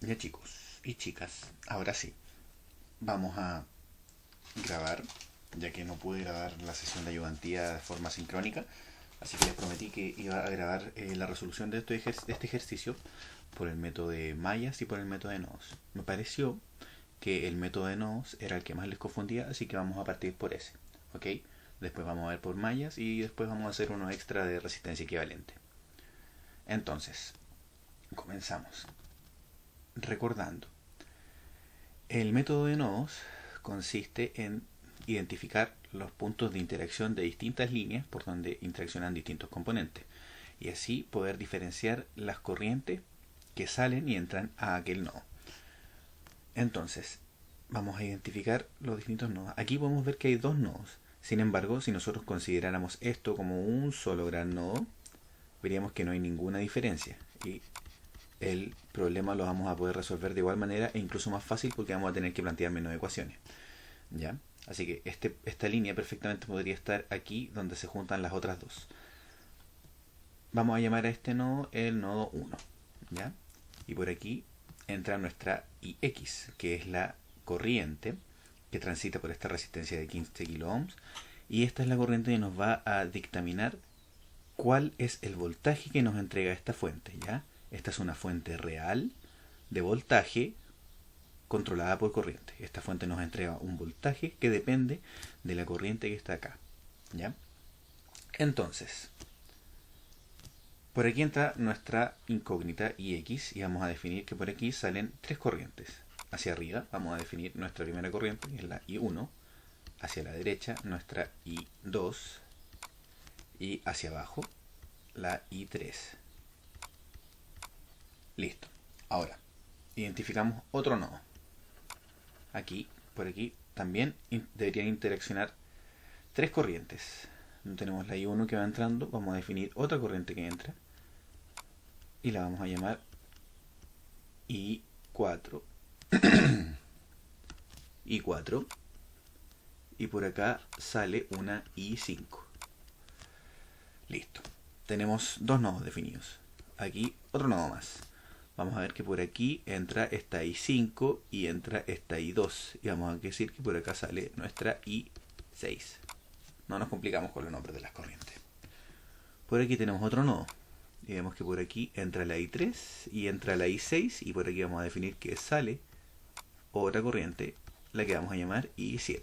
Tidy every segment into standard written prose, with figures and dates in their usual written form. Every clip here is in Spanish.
Ya chicos y chicas, ahora sí, vamos a grabar, ya que no pude grabar la sesión de ayudantía de forma sincrónica, así que les prometí que iba a grabar la resolución de este ejercicio por el método de mallas y por el método de nodos. Me pareció que el método de nodos era el que más les confundía, así que vamos a partir por ese, ¿ok? Después vamos a ver por mallas y después vamos a hacer uno extra de resistencia equivalente. Entonces, comenzamos. Recordando, el método de nodos consiste en identificar los puntos de interacción de distintas líneas por donde interaccionan distintos componentes y así poder diferenciar las corrientes que salen y entran a aquel nodo. Entonces, vamos a identificar los distintos nodos. Aquí podemos ver que hay dos nodos. Sin embargo, si nosotros consideráramos esto como un solo gran nodo, veríamos que no hay ninguna diferencia y el problema lo vamos a poder resolver de igual manera e incluso más fácil porque vamos a tener que plantear menos ecuaciones. ¿Ya? Así que esta línea perfectamente podría estar aquí donde se juntan las otras dos. Vamos a llamar a este nodo el nodo 1. ¿Ya? Y por aquí entra nuestra IX, que es la corriente que transita por esta resistencia de 15 kiloohms. Y esta es la corriente que nos va a dictaminar cuál es el voltaje que nos entrega esta fuente. ¿Ya? Esta es una fuente real de voltaje controlada por corriente. Esta fuente nos entrega un voltaje que depende de la corriente que está acá. ¿Ya? Entonces, por aquí entra nuestra incógnita IX y vamos a definir que por aquí salen tres corrientes. Hacia arriba vamos a definir nuestra primera corriente, que es la I1. Hacia la derecha nuestra I2 y hacia abajo la I3. Listo. Ahora, identificamos otro nodo. Aquí, por aquí, también deberían interaccionar tres corrientes. Tenemos la I1 que va entrando, vamos a definir otra corriente que entra y la vamos a llamar I4. I4 y por acá sale una I5. Listo. Tenemos dos nodos definidos. Aquí otro nodo más. Vamos a ver que por aquí entra esta I5 y entra esta I2. Y vamos a decir que por acá sale nuestra I6. No nos complicamos con los nombres de las corrientes. Por aquí tenemos otro nodo. Y vemos que por aquí entra la I3 y entra la I6. Y por aquí vamos a definir que sale otra corriente, la que vamos a llamar I7.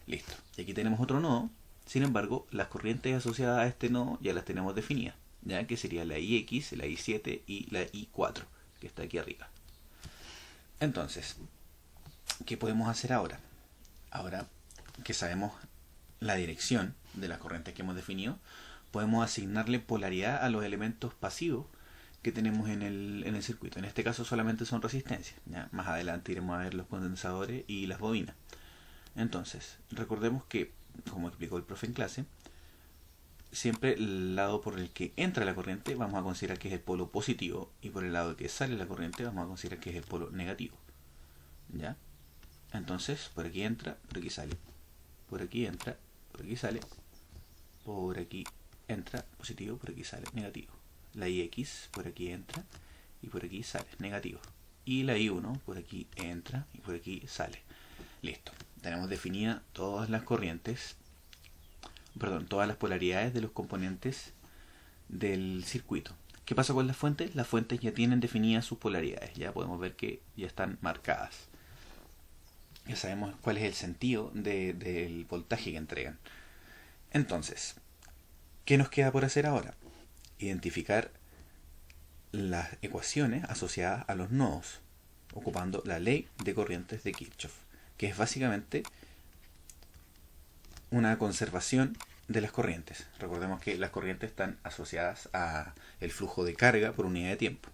Listo. Y aquí tenemos otro nodo. Sin embargo, las corrientes asociadas a este nodo ya las tenemos definidas. ¿Ya? Que sería la IX, la I7 y la I4, que está aquí arriba. Entonces, ¿qué podemos hacer ahora? Ahora que sabemos la dirección de las corrientes que hemos definido, podemos asignarle polaridad a los elementos pasivos que tenemos en el circuito. En este caso solamente son resistencias. ¿Ya? Más adelante iremos a ver los condensadores y las bobinas. Entonces, recordemos que, como explicó el profe en clase, siempre el lado por el que entra la corriente vamos a considerar que es el polo positivo y por el lado que sale la corriente vamos a considerar que es el polo negativo. ¿Ya? Entonces, por aquí entra, por aquí sale. Por aquí entra, por aquí sale. Por aquí entra positivo, por aquí sale negativo. La IX por aquí entra y por aquí sale negativo. Y la I1 por aquí entra y por aquí sale. Listo. Tenemos definidas todas las corrientes, todas las polaridades de los componentes del circuito. ¿Qué pasa con las fuentes? Las fuentes ya tienen definidas sus polaridades. Ya podemos ver que ya están marcadas. Ya sabemos cuál es el sentido del voltaje que entregan. Entonces, ¿qué nos queda por hacer ahora? Identificar las ecuaciones asociadas a los nodos, ocupando la ley de corrientes de Kirchhoff, que es básicamente una conservación de las corrientes. Recordemos que las corrientes están asociadas a el flujo de carga por unidad de tiempo.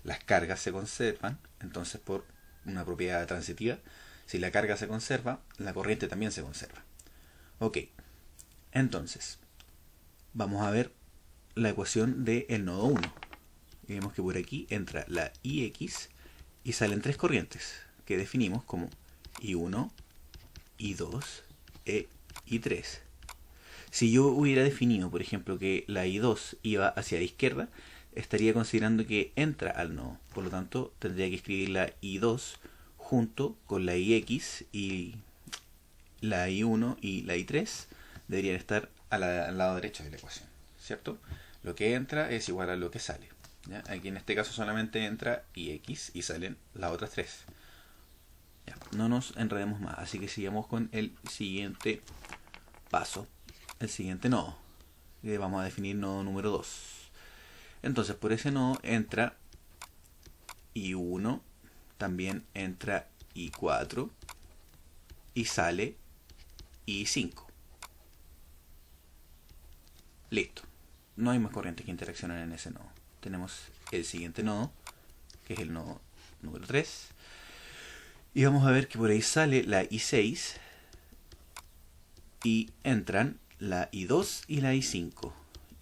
Las cargas se conservan, entonces por una propiedad transitiva, si la carga se conserva, la corriente también se conserva. Ok, entonces, vamos a ver la ecuación del nodo 1. Y vemos que por aquí entra la IX y salen tres corrientes que definimos como I1, I2 e I3. Si yo hubiera definido, por ejemplo, que la I2 iba hacia la izquierda, estaría considerando que entra al nodo. Por lo tanto, tendría que escribir la I2 junto con la IX, y la I1 y la I3 deberían estar al lado derecho de la ecuación, ¿cierto? Lo que entra es igual a lo que sale, ¿ya? Aquí en este caso solamente entra IX y salen las otras tres. Ya, no nos enredemos más, así que sigamos con el siguiente paso, el siguiente nodo. Vamos a definir nodo número 2. Entonces por ese nodo entra I1, también entra I4 y sale I5. Listo. No hay más corrientes que interaccionan en ese nodo. Tenemos el siguiente nodo, que es el nodo número 3. Y vamos a ver que por ahí sale la I6 y entran la I2 y la I5.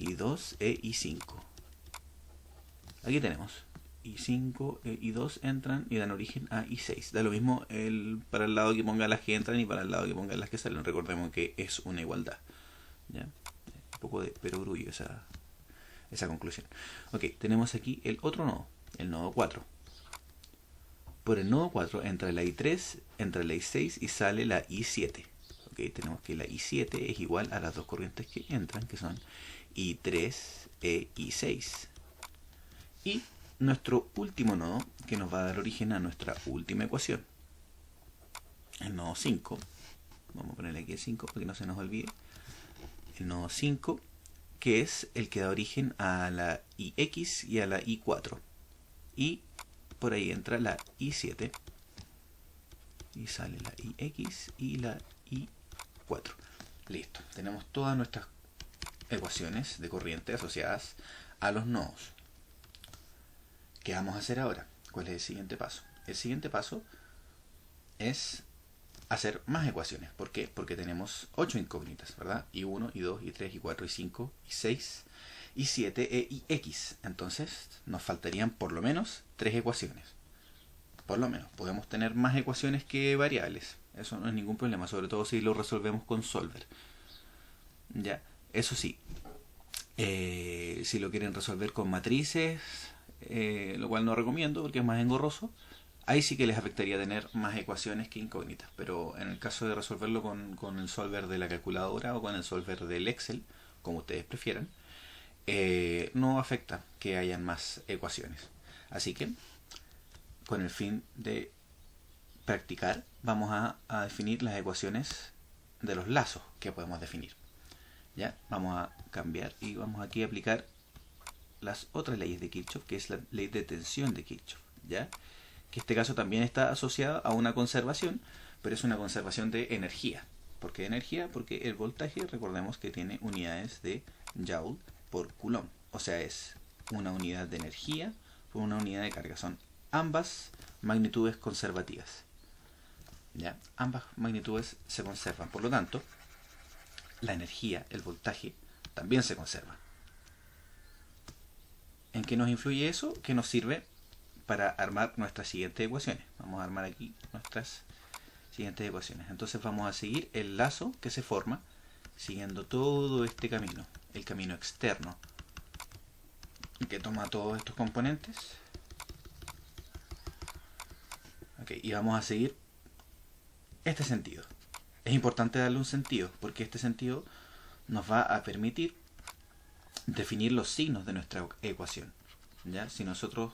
I2 e I5. Aquí tenemos I5 e I2 entran y dan origen a I6. Da lo mismo para el lado que ponga las que entran y para el lado que ponga las que salen. Recordemos que es una igualdad, ¿ya? Un poco de perogrullo esa conclusión. Ok, tenemos aquí el otro nodo, el nodo 4. Por el nodo 4 entra la I3, entra la I6 y sale la I7. Ok, tenemos que la I7 es igual a las dos corrientes que entran, que son I3 e I6. Y nuestro último nodo, que nos va a dar origen a nuestra última ecuación, el nodo 5. Vamos a ponerle aquí el 5 para que no se nos olvide. El nodo 5, que es el que da origen a la IX y a la I4. Y por ahí entra la I7 y sale la IX y la I4. Listo, tenemos todas nuestras ecuaciones de corriente asociadas a los nodos. ¿Qué vamos a hacer ahora? ¿Cuál es el siguiente paso? El siguiente paso es hacer más ecuaciones. ¿Por qué? Porque tenemos 8 incógnitas, ¿verdad? I1, I2, I3, I4, I5, I6, I7 e IX. Entonces nos faltarían por lo menos 3 ecuaciones. Por lo menos. Podemos tener más ecuaciones que variables. Eso no es ningún problema, sobre todo si lo resolvemos con solver. Ya, eso sí. Si lo quieren resolver con matrices, lo cual no recomiendo porque es más engorroso, ahí sí que les afectaría tener más ecuaciones que incógnitas. Pero en el caso de resolverlo con el solver de la calculadora o con el solver del Excel, como ustedes prefieran, no afecta que hayan más ecuaciones. Así que, con el fin de practicar, vamos a definir las ecuaciones de los lazos que podemos definir. ¿Ya? Vamos a cambiar y vamos aquí a aplicar las otras leyes de Kirchhoff, que es la ley de tensión de Kirchhoff, ¿ya? Que en este caso también está asociada a una conservación, pero es una conservación de energía. ¿Por qué de energía? Porque el voltaje, recordemos que tiene unidades de Joule por Coulomb, o sea, es una unidad de energía por una unidad de carga. Son ambas magnitudes conservativas, ¿ya? Ambas magnitudes se conservan, por lo tanto, la energía, el voltaje, también se conserva. ¿En qué nos influye eso? Que nos sirve para armar nuestras siguientes ecuaciones. Vamos a armar aquí nuestras siguientes ecuaciones. Entonces vamos a seguir el lazo que se forma siguiendo todo este camino, el camino externo, que toma todos estos componentes. Okay, y vamos a seguir este sentido. Es importante darle un sentido, porque este sentido nos va a permitir definir los signos de nuestra ecuación, ¿ya? Si nosotros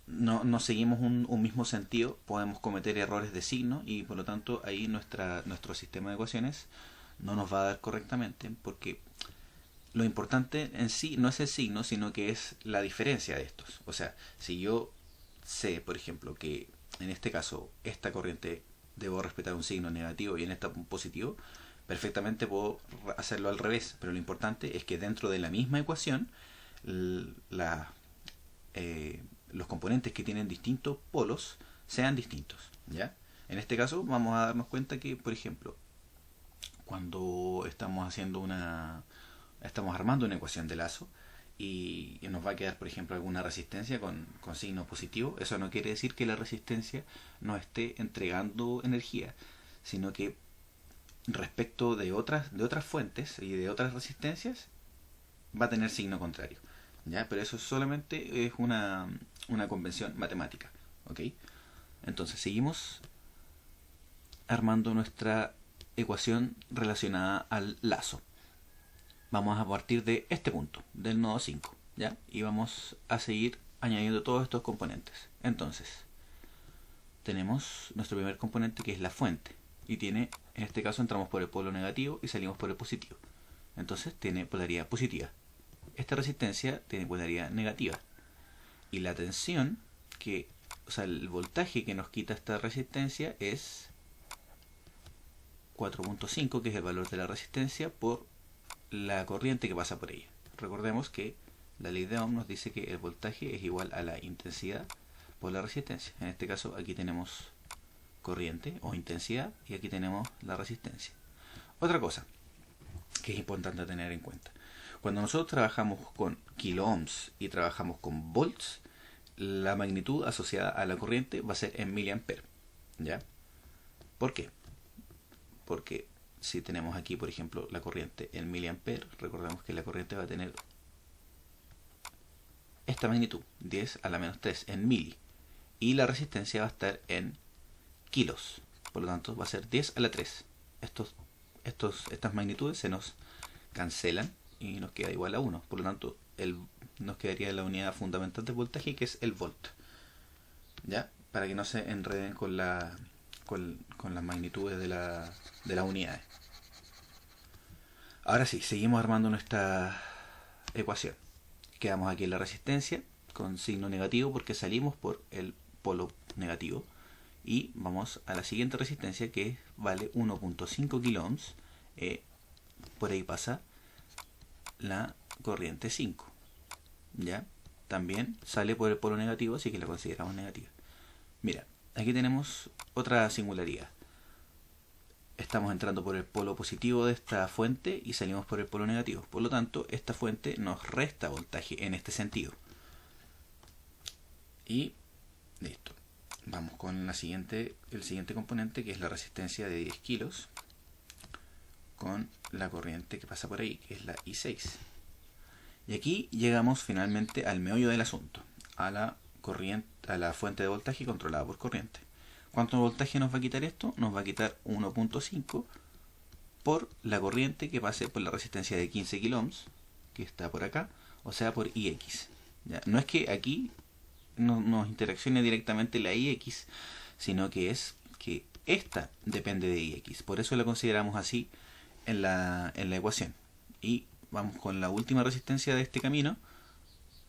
no seguimos un mismo sentido, podemos cometer errores de signo y por lo tanto ahí nuestro sistema de ecuaciones no nos va a dar correctamente, porque lo importante en sí no es el signo, sino que es la diferencia de estos. O sea, si yo sé, por ejemplo, que en este caso esta corriente debo respetar un signo negativo y en esta un positivo, perfectamente puedo hacerlo al revés, pero lo importante es que dentro de la misma ecuación los componentes que tienen distintos polos sean distintos, ¿ya? En este caso vamos a darnos cuenta que, por ejemplo, cuando estamos armando una ecuación de lazo y nos va a quedar, por ejemplo, alguna resistencia con signo positivo, eso no quiere decir que la resistencia no esté entregando energía, sino que respecto de otras fuentes y de otras resistencias va a tener signo contrario, ¿ya? Pero eso solamente es una convención matemática, ¿ok? Entonces seguimos armando nuestra ecuación relacionada al lazo. Vamos a partir de este punto, del nodo 5, ¿ya? Y vamos a seguir añadiendo todos estos componentes. Entonces, tenemos nuestro primer componente, que es la fuente, y tiene, en este caso entramos por el polo negativo y salimos por el positivo. Entonces tiene polaridad positiva. Esta resistencia tiene polaridad negativa. Y la tensión, o sea, el voltaje que nos quita esta resistencia es 4.5, que es el valor de la resistencia, por la corriente que pasa por ella. Recordemos que la ley de Ohm nos dice que el voltaje es igual a la intensidad por la resistencia. En este caso aquí tenemos corriente o intensidad y aquí tenemos la resistencia. Otra cosa que es importante tener en cuenta: cuando nosotros trabajamos con kiloohms y trabajamos con volts, la magnitud asociada a la corriente va a ser en miliamperes, ¿ya? ¿Por qué? Porque si tenemos aquí, por ejemplo, la corriente en miliamperes, recordemos que la corriente va a tener esta magnitud, 10 a la menos 3 en mili, y la resistencia va a estar en kilos, por lo tanto va a ser 10 a la 3. Estas magnitudes se nos cancelan y nos queda igual a 1, por lo tanto nos quedaría la unidad fundamental del voltaje, que es el volt, ¿ya? Para que no se enreden con las magnitudes de las unidades. Ahora sí, seguimos armando nuestra ecuación. Quedamos aquí en la resistencia con signo negativo porque salimos por el polo negativo, y vamos a la siguiente resistencia, que vale 1.5 kiloohms. Por ahí pasa la corriente 5, ¿ya? También sale por el polo negativo, así que la consideramos negativa. Mira, aquí tenemos otra singularidad. Estamos entrando por el polo positivo de esta fuente y salimos por el polo negativo. Por lo tanto, esta fuente nos resta voltaje en este sentido. Y listo. Vamos con el siguiente componente, que es la resistencia de 10 kilos, con la corriente que pasa por ahí, que es la I6. Y aquí llegamos finalmente al meollo del asunto, a la fuente de voltaje controlada por corriente. ¿Cuánto voltaje nos va a quitar esto? Nos va a quitar 1.5 por la corriente que pase por la resistencia de 15 kiloohms, que está por acá, o sea, por IX. ¿Ya? No es que aquí nos interaccione directamente la IX, sino que es que esta depende de IX. Por eso la consideramos así en la ecuación. Y vamos con la última resistencia de este camino,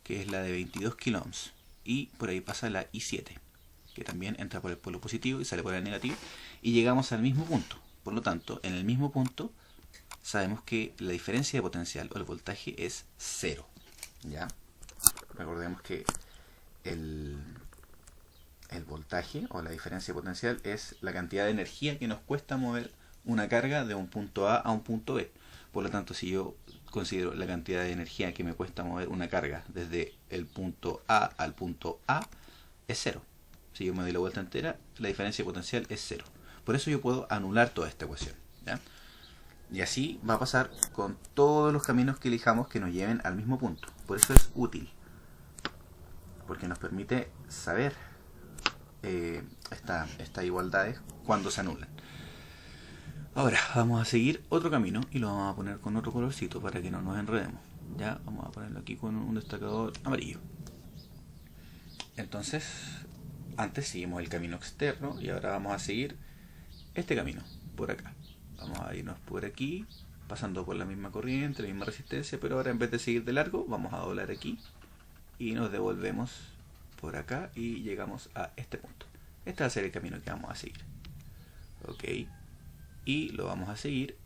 que es la de 22 kiloohms. Y por ahí pasa la I7, que también entra por el polo positivo y sale por el negativo, y llegamos al mismo punto. Por lo tanto, en el mismo punto sabemos que la diferencia de potencial o el voltaje es 0, ¿ya? Recordemos que el voltaje o la diferencia de potencial es la cantidad de energía que nos cuesta mover una carga de un punto A un punto B. Por lo tanto, si yo considero la cantidad de energía que me cuesta mover una carga desde el punto A al punto A, es 0. Si yo me doy la vuelta entera, la diferencia de potencial es 0. Por eso yo puedo anular toda esta ecuación, ¿ya? Y así va a pasar con todos los caminos que elijamos que nos lleven al mismo punto. Por eso es útil, porque nos permite saber estas igualdades cuando se anulan. Ahora vamos a seguir otro camino y lo vamos a poner con otro colorcito para que no nos enredemos. Ya vamos a ponerlo aquí con un destacador amarillo. Entonces, antes seguimos el camino externo y ahora vamos a seguir este camino por acá. Vamos a irnos por aquí, pasando por la misma corriente, la misma resistencia, pero ahora en vez de seguir de largo, vamos a doblar aquí y nos devolvemos por acá y llegamos a este punto. Este va a ser el camino que vamos a seguir. Ok. Y lo vamos a seguir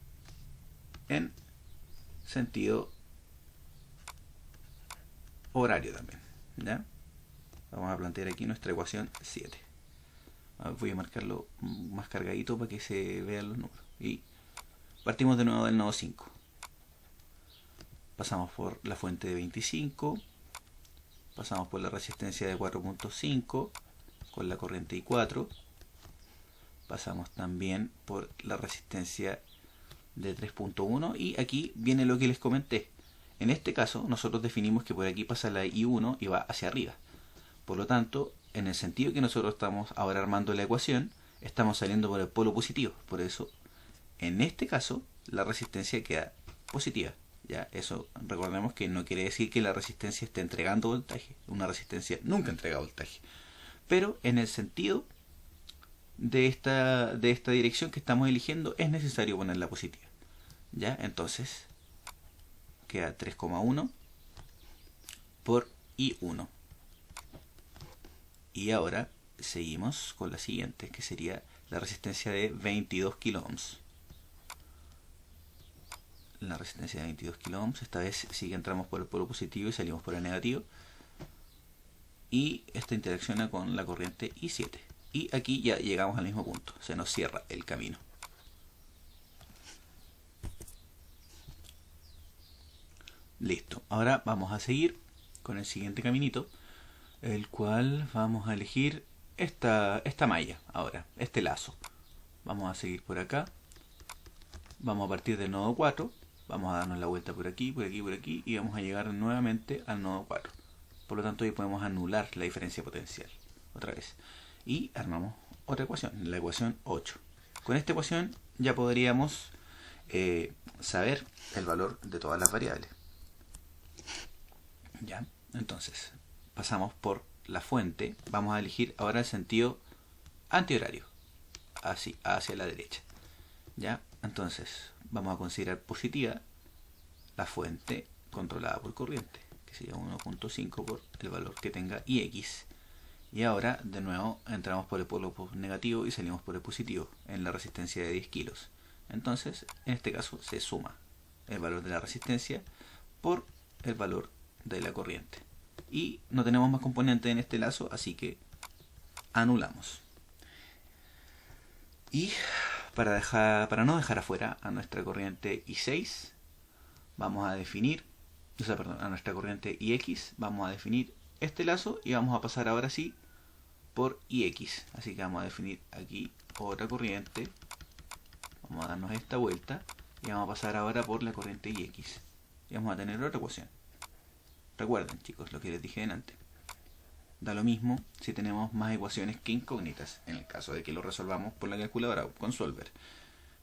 en sentido horario también, ¿ya? Vamos a plantear aquí nuestra ecuación 7. Voy a marcarlo más cargadito para que se vean los números. Y partimos de nuevo del nodo 5. Pasamos por la fuente de 25. Pasamos por la resistencia de 4.5 con la corriente I4. Pasamos también por la resistencia de 3.1 y aquí viene lo que les comenté. En este caso, nosotros definimos que por aquí pasa la I1 y va hacia arriba. Por lo tanto, en el sentido que nosotros estamos ahora armando la ecuación, estamos saliendo por el polo positivo. Por eso, en este caso, la resistencia queda positiva. Ya, eso recordemos que no quiere decir que la resistencia esté entregando voltaje. Una resistencia nunca entrega voltaje. Pero en el sentido de esta dirección que estamos eligiendo, es necesario ponerla positiva. Ya, entonces queda 3,1 por I1. Y ahora seguimos con la siguiente, que sería la resistencia de 22 kiloohms. La resistencia de 22 kiloohms, esta vez sí que entramos por el polo positivo y salimos por el negativo. Y esta interacciona con la corriente I7. Y aquí ya llegamos al mismo punto, se nos cierra el camino. Listo, ahora vamos a seguir con el siguiente caminito, el cual vamos a elegir esta malla ahora, este lazo. Vamos a seguir por acá, vamos a partir del nodo 4, vamos a darnos la vuelta por aquí, por aquí, por aquí, y vamos a llegar nuevamente al nodo 4. Por lo tanto, ahí podemos anular la diferencia potencial otra vez. Y armamos otra ecuación, la ecuación 8. Con esta ecuación ya podríamos saber el valor de todas las variables. Ya, entonces pasamos por la fuente, vamos a elegir ahora el sentido antihorario, así, hacia la derecha. Ya, entonces vamos a considerar positiva la fuente controlada por corriente, que sería 1.5 por el valor que tenga Ix. Y ahora de nuevo entramos por el polo negativo y salimos por el positivo en la resistencia de 10 kilos. Entonces en este caso se suma el valor de la resistencia por el valor de la corriente. Y no tenemos más componentes en este lazo, así que anulamos. Y para no dejar afuera a nuestra corriente I6, vamos a definir, a nuestra corriente IX, vamos a definir este lazo y vamos a pasar ahora sí por IX. Así que vamos a definir aquí otra corriente, vamos a darnos esta vuelta y vamos a pasar ahora por la corriente IX. Y vamos a tener otra ecuación. Recuerden, chicos, lo que les dije antes. Da lo mismo si tenemos más ecuaciones que incógnitas, en el caso de que lo resolvamos por la calculadora o con Solver.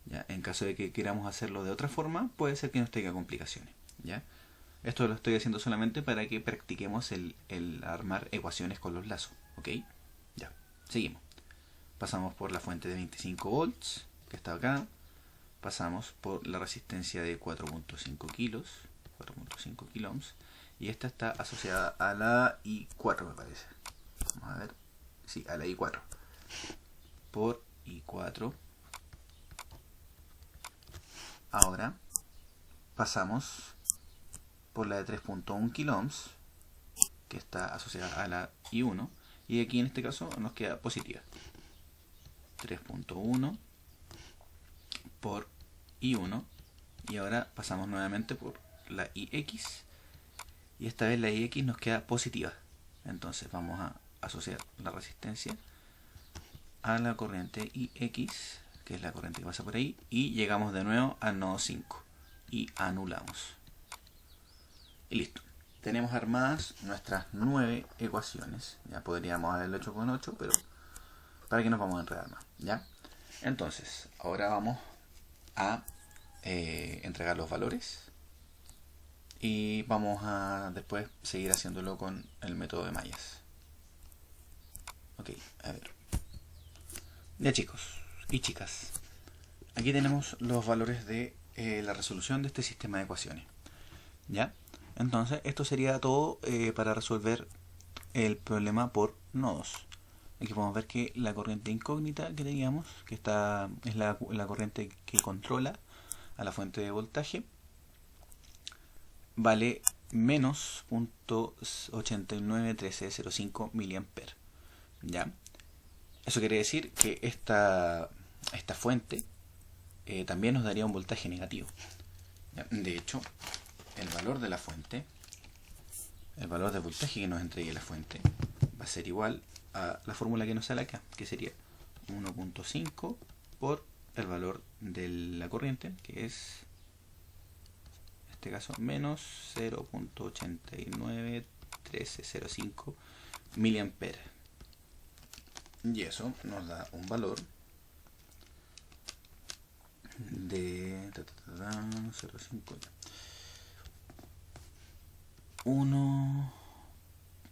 ¿Ya? En caso de que queramos hacerlo de otra forma, puede ser que nos tenga complicaciones. ¿Ya? Esto lo estoy haciendo solamente para que practiquemos el armar ecuaciones con los lazos. ¿Ok? Ya, seguimos. Pasamos por la fuente de 25 volts, que está acá. Pasamos por la resistencia de 4.5 kilos, 4.5 kiloohms. Y esta está asociada a la I4, me parece. Vamos a ver. Sí, a la I4. Por I4. Ahora pasamos por la de 3.1 kiloohms, que está asociada a la I1. Y aquí en este caso nos queda positiva. 3.1 por I1. Y ahora pasamos nuevamente por la IX. Y esta vez la IX nos queda positiva. Entonces vamos a asociar la resistencia a la corriente IX, que es la corriente que pasa por ahí, y llegamos de nuevo al nodo 5 y anulamos. Y listo. Tenemos armadas nuestras 9 ecuaciones. Ya podríamos haberlo hecho con 8, pero para que nos vamos a enredar más. ¿Ya? Entonces, ahora vamos a entregar los valores. Y vamos a después seguir haciéndolo con el método de mallas. Ok, a ver. Ya, chicos y chicas, aquí tenemos los valores de la resolución de este sistema de ecuaciones. ¿Ya? Entonces, esto sería todo para resolver el problema por nodos. Aquí podemos ver que la corriente incógnita que teníamos, que es la corriente que controla a la fuente de voltaje, vale menos 0.891305 mA. ¿Ya? Eso quiere decir que esta fuente también nos daría un voltaje negativo. ¿Ya? De hecho, el valor de la fuente, el valor de voltaje que nos entregue la fuente, va a ser igual a la fórmula que nos sale acá, que sería 1.5 por el valor de la corriente, que es este caso menos 0.891305 miliamperes. Y eso nos da un valor de 0.5 1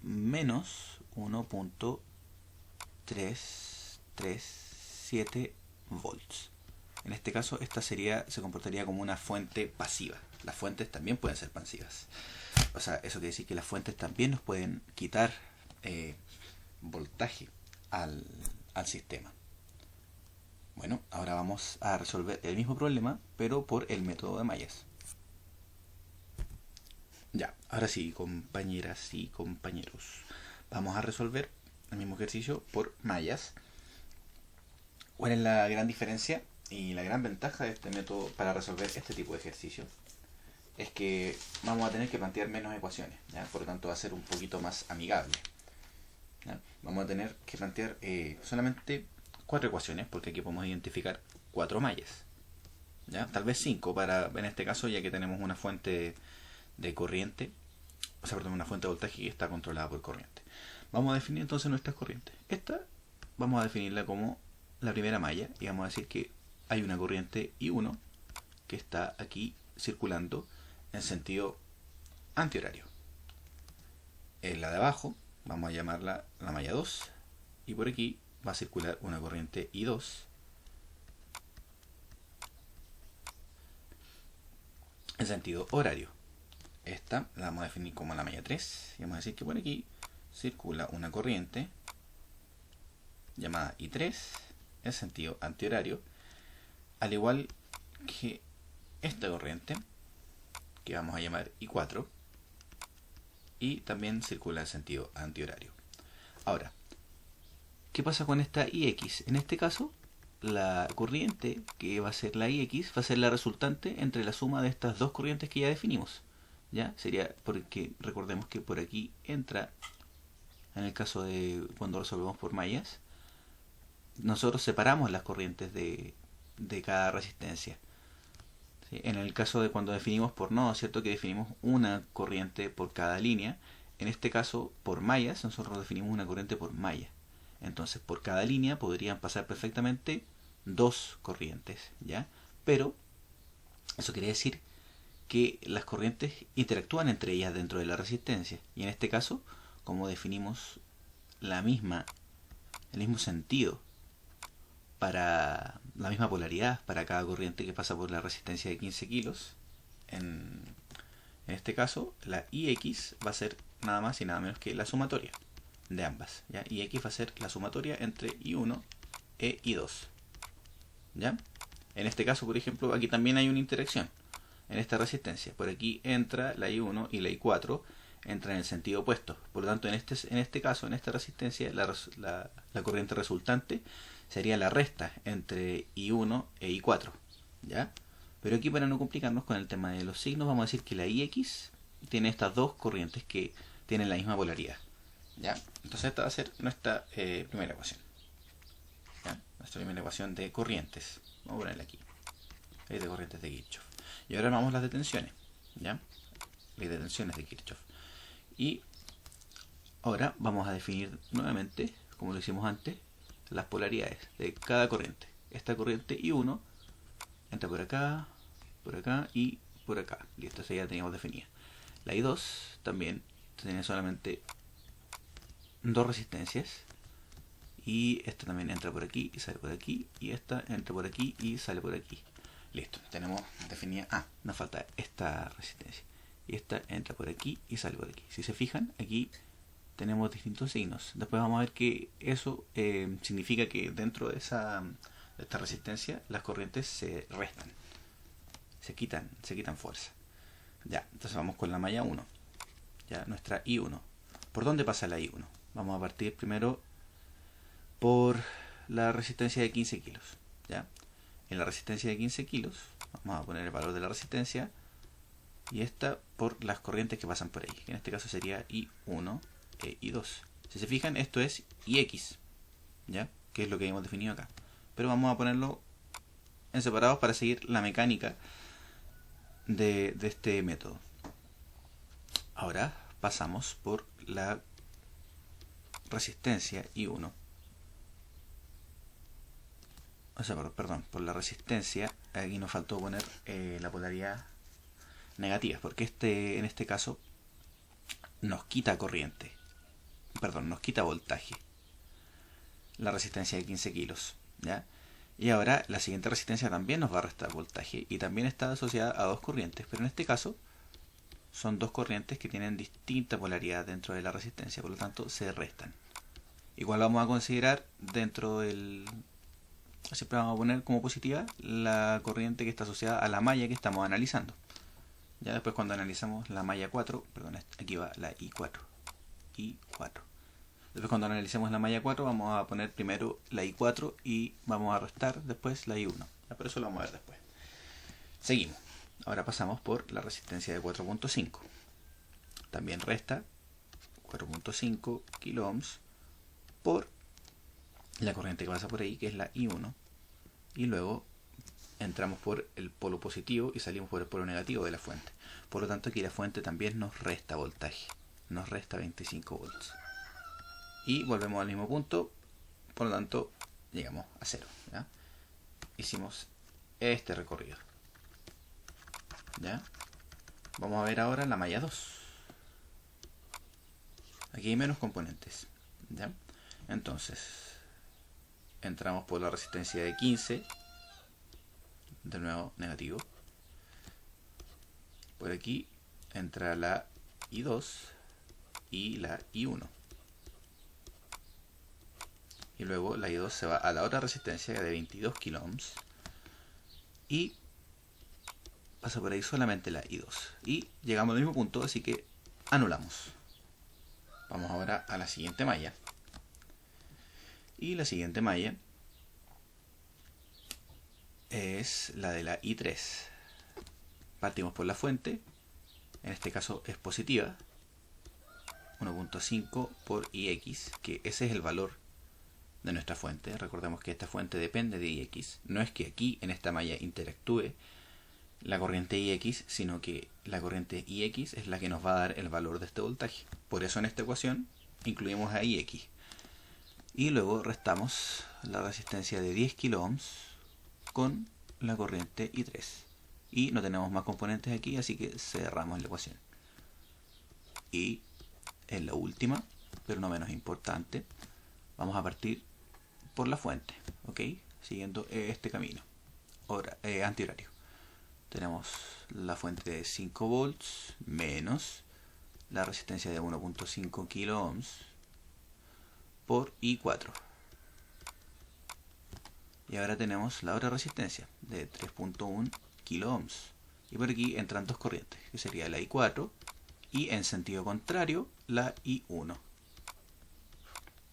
menos 1.337 volts. En este caso esta se comportaría como una fuente pasiva. Las fuentes también pueden ser pasivas. O sea, eso quiere decir que las fuentes también nos pueden quitar voltaje al sistema. Bueno, ahora vamos a resolver el mismo problema, pero por el método de mallas. Ya, ahora sí, compañeras y compañeros, vamos a resolver el mismo ejercicio por mallas. ¿Cuál es la gran diferencia y la gran ventaja de este método para resolver este tipo de ejercicio? Es que vamos a tener que plantear menos ecuaciones, ¿ya? Por lo tanto va a ser un poquito más amigable, ¿ya? Vamos a tener que plantear solamente 4 ecuaciones, porque aquí podemos identificar 4 mallas, ¿ya? Tal vez 5 en este caso, ya que tenemos una fuente de corriente, o sea, perdón, una fuente de voltaje que está controlada por corriente. Vamos a definir entonces nuestras corrientes. Esta vamos a definirla como la primera malla y vamos a decir que hay una corriente I1 que está aquí circulando en sentido antihorario. En la de abajo vamos a llamarla la malla 2 y por aquí va a circular una corriente I2 en sentido horario. Esta la vamos a definir como la malla 3 y vamos a decir que por aquí circula una corriente llamada I3 en sentido antihorario, al igual que esta corriente que vamos a llamar I4 y también circula en sentido antihorario. Ahora, ¿qué pasa con esta IX? En este caso, la corriente que va a ser la IX va a ser la resultante entre la suma de estas dos corrientes que ya definimos. ¿Ya? Sería porque recordemos que por aquí entra, en el caso de cuando resolvemos por mallas, nosotros separamos las corrientes de cada resistencia. ¿Sí? En el caso de cuando definimos por nodo, ¿cierto? Que definimos una corriente por cada línea. En este caso, por mallas, nosotros definimos una corriente por malla. Entonces, por cada línea podrían pasar perfectamente 2 corrientes, ¿ya? Pero eso quiere decir que las corrientes interactúan entre ellas dentro de la resistencia. Y en este caso, como definimos el mismo sentido para la misma polaridad para cada corriente que pasa por la resistencia de 15 kilos, en este caso la IX va a ser nada más y nada menos que la sumatoria de ambas, ¿ya? IX va a ser la sumatoria entre I1 e I2, ¿ya? En este caso, por ejemplo, aquí también hay una interacción en esta resistencia. Por aquí entra la I1 y la I4 entran en el sentido opuesto. Por lo tanto, en este caso, en esta resistencia, la corriente resultante sería la resta entre I1 e I4, ¿ya? Pero aquí, para no complicarnos con el tema de los signos, vamos a decir que la IX tiene estas dos corrientes que tienen la misma polaridad, ¿ya? Entonces esta va a ser nuestra primera ecuación, ¿ya? Nuestra primera ecuación de corrientes. Vamos a ponerla aquí. Ley de corrientes de Kirchhoff. Y ahora vamos a las de tensiones, ¿ya? Ley de tensiones de Kirchhoff. Y ahora vamos a definir nuevamente, como lo hicimos antes, las polaridades de cada corriente. Esta corriente I1 entra por acá y por acá. Listo, esa ya teníamos definida. La I2 también tiene solamente dos resistencias. Y esta también entra por aquí y sale por aquí. Y esta entra por aquí y sale por aquí. Listo, tenemos definida. Nos falta esta resistencia. Y esta entra por aquí y sale por aquí. Si se fijan, aquí tenemos distintos signos. Después vamos a ver que eso significa que dentro de esta resistencia las corrientes se restan, se quitan fuerza. Ya, entonces vamos con la malla 1, ya, nuestra I1. ¿Por dónde pasa la I1? Vamos a partir primero por la resistencia de 15 kilos, ¿ya? En la resistencia de 15 kilos vamos a poner el valor de la resistencia y esta por las corrientes que pasan por ahí, que en este caso sería I1 e I2. Si se fijan, esto es IX, ¿ya? Que es lo que hemos definido acá. Pero vamos a ponerlo en separados para seguir la mecánica de este método. Ahora pasamos por la resistencia I1. O sea, perdón, por la resistencia. Aquí nos faltó poner la polaridad negativa, porque en este caso nos quita corriente. Perdón, nos quita voltaje. La resistencia de 15 kilos. ¿Ya? Y ahora la siguiente resistencia también nos va a restar voltaje y también está asociada a dos corrientes, pero en este caso son dos corrientes que tienen distinta polaridad dentro de la resistencia, por lo tanto se restan. Igual vamos a considerar dentro del... Siempre vamos a poner como positiva la corriente que está asociada a la malla que estamos analizando. Ya después cuando analizamos la malla 4, perdón, aquí va la I4. Después cuando analicemos la malla 4 vamos a poner primero la I4 y vamos a restar después la I1. Ya, pero eso lo vamos a ver después. Seguimos. Ahora pasamos por la resistencia de 4.5. También resta 4.5 kilo ohms por la corriente que pasa por ahí, que es la I1. Y luego entramos por el polo positivo y salimos por el polo negativo de la fuente. Por lo tanto aquí la fuente también nos resta voltaje. Nos resta 25 volts. Y volvemos al mismo punto, por lo tanto llegamos a 0. ¿Ya? Hicimos este recorrido. ¿Ya? Vamos a ver ahora la malla 2. Aquí hay menos componentes. ¿Ya? Entonces, entramos por la resistencia de 15. De nuevo negativo. Por aquí entra la I2 y la I1. Y luego la I2 se va a la otra resistencia de 22 kilo ohms. Y pasa por ahí solamente la I2. Y llegamos al mismo punto, así que anulamos. Vamos ahora a la siguiente malla. Y la siguiente malla es la de la I3. Partimos por la fuente. En este caso es positiva. 1.5 por IX, que ese es el valor de nuestra fuente. Recordemos que esta fuente depende de IX. No es que aquí en esta malla interactúe la corriente IX, sino que la corriente IX es la que nos va a dar el valor de este voltaje. Por eso en esta ecuación incluimos a IX. Y luego restamos la resistencia de 10 kilo ohms con la corriente I3. Y no tenemos más componentes aquí, así que cerramos la ecuación. Y en la última, pero no menos importante, vamos a partir por la fuente, ¿ok? Siguiendo este camino antihorario. Tenemos la fuente de 5 volts menos la resistencia de 1.5 kilo ohms por I4. Y ahora tenemos la otra resistencia de 3.1 kilo ohms. Y por aquí entran dos corrientes, que sería la I4 y en sentido contrario la I1.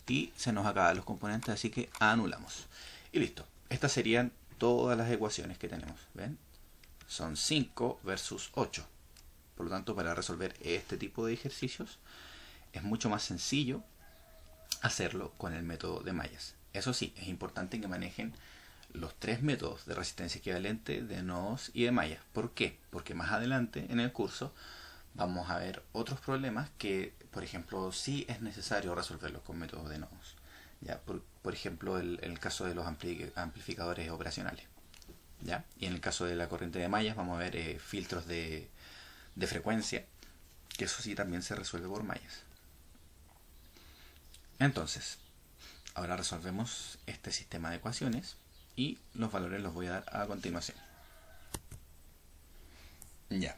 Y se nos acaban los componentes, así que anulamos. Y listo. Estas serían todas las ecuaciones que tenemos. ¿Ven? Son 5 versus 8. Por lo tanto, para resolver este tipo de ejercicios es mucho más sencillo hacerlo con el método de mallas. Eso sí, es importante que manejen los tres métodos de resistencia equivalente, de nodos y de mallas. ¿Por qué? Porque más adelante en el curso vamos a ver otros problemas que, por ejemplo, sí es necesario resolverlos con métodos de nodos. ¿Ya? Por ejemplo, el caso de los amplificadores operacionales. ¿Ya? Y en el caso de la corriente de mallas vamos a ver filtros de frecuencia, que eso sí también se resuelve por mallas. Entonces, ahora resolvemos este sistema de ecuaciones y los valores los voy a dar a continuación. Ya.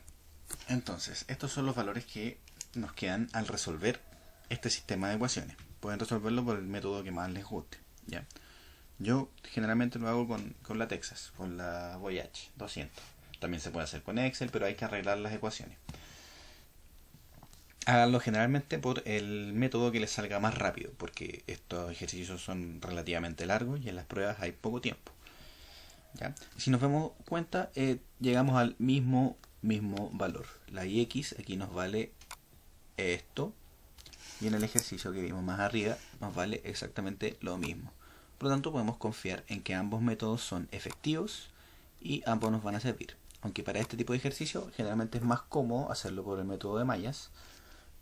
Entonces, estos son los valores que nos quedan al resolver este sistema de ecuaciones. Pueden resolverlo por el método que más les guste. ¿Ya? Yo generalmente lo hago con la Texas, con la Voyage 200. También se puede hacer con Excel, pero hay que arreglar las ecuaciones. Háganlo generalmente por el método que les salga más rápido, porque estos ejercicios son relativamente largos y en las pruebas hay poco tiempo. ¿Ya? Si nos damos cuenta, llegamos al mismo valor. La IX aquí nos vale esto, y en el ejercicio que vimos más arriba nos vale exactamente lo mismo. Por lo tanto, podemos confiar en que ambos métodos son efectivos y ambos nos van a servir. Aunque para este tipo de ejercicio generalmente es más cómodo hacerlo por el método de mallas,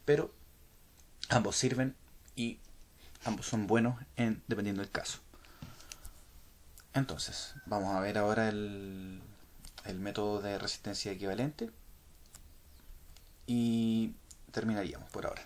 pero ambos sirven y ambos son buenos dependiendo del caso. Entonces, vamos a ver ahora el método de resistencia equivalente y terminaríamos por ahora.